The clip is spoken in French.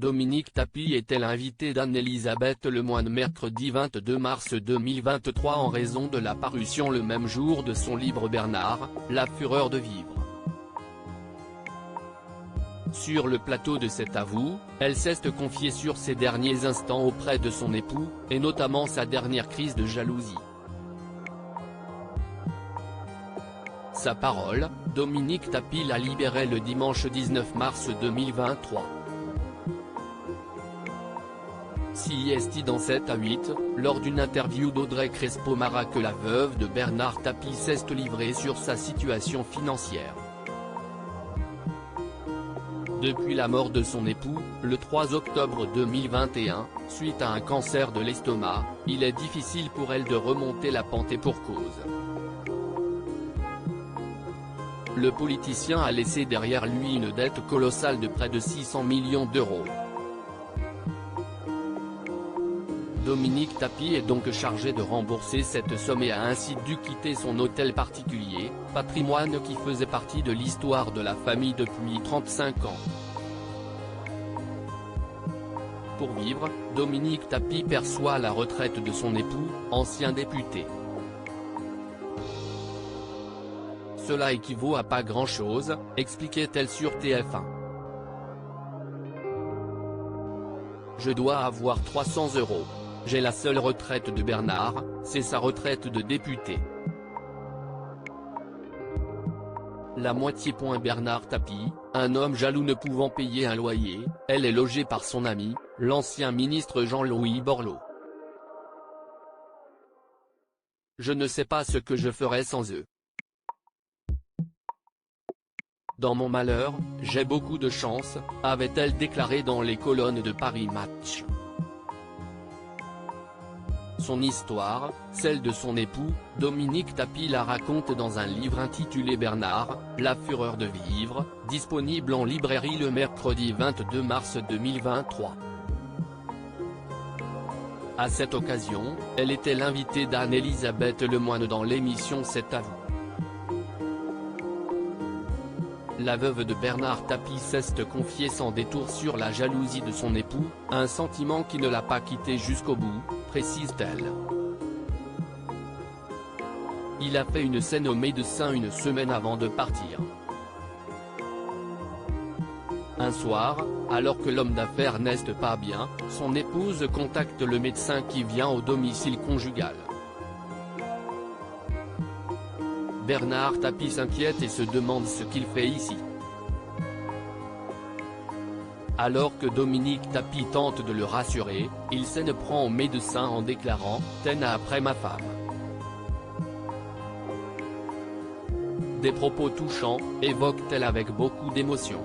Dominique Tapie était l'invité d'Anne-Elisabeth Lemoine mercredi 22 mars 2023 en raison de la parution le même jour de son livre Bernard, La fureur de vivre. Sur le plateau de cet avou, elle s'est confiée sur ses derniers instants auprès de son époux, et notamment sa dernière crise de jalousie. Sa parole, Dominique Tapie l'a libérée le dimanche 19 mars 2023. CIST dans 7 à 8, lors d'une interview d'Audrey Crespo-Mara que la veuve de Bernard Tapie s'est livrée sur sa situation financière. Depuis la mort de son époux, le 3 octobre 2021, suite à un cancer de l'estomac, il est difficile pour elle de remonter la pente et pour cause. Le politicien a laissé derrière lui une dette colossale de près de 600 millions d'euros. Dominique Tapie est donc chargé de rembourser cette somme et a ainsi dû quitter son hôtel particulier, patrimoine qui faisait partie de l'histoire de la famille depuis 35 ans. Pour vivre, Dominique Tapie perçoit la retraite de son époux, ancien député. Cela équivaut à pas grand-chose, expliquait-elle sur TF1. Je dois avoir 300 €. J'ai la seule retraite de Bernard, c'est sa retraite de député. La moitié. Bernard Tapie, un homme jaloux ne pouvant payer un loyer, elle est logée par son ami, l'ancien ministre Jean-Louis Borloo. Je ne sais pas ce que je ferais sans eux. Dans mon malheur, j'ai beaucoup de chance, avait-elle déclaré dans les colonnes de Paris Match. Son histoire, celle de son époux, Dominique Tapie la raconte dans un livre intitulé Bernard, La fureur de vivre, disponible en librairie le mercredi 22 mars 2023. À cette occasion, elle était l'invitée d'Anne-Elisabeth Lemoine dans l'émission C'est à vous. La veuve de Bernard Tapie s'est confiée sans détour sur la jalousie de son époux, un sentiment qui ne l'a pas quitté jusqu'au bout, précise-t-elle. Il a fait une scène au médecin une semaine avant de partir. Un soir, alors que l'homme d'affaires n'est pas bien, son épouse contacte le médecin qui vient au domicile conjugal. Bernard Tapie s'inquiète et se demande ce qu'il fait ici. Alors que Dominique Tapie tente de le rassurer, il s'en prend au médecin en déclarant « T'en as après ma femme ». Des propos touchants, évoque-t-elle avec beaucoup d'émotion.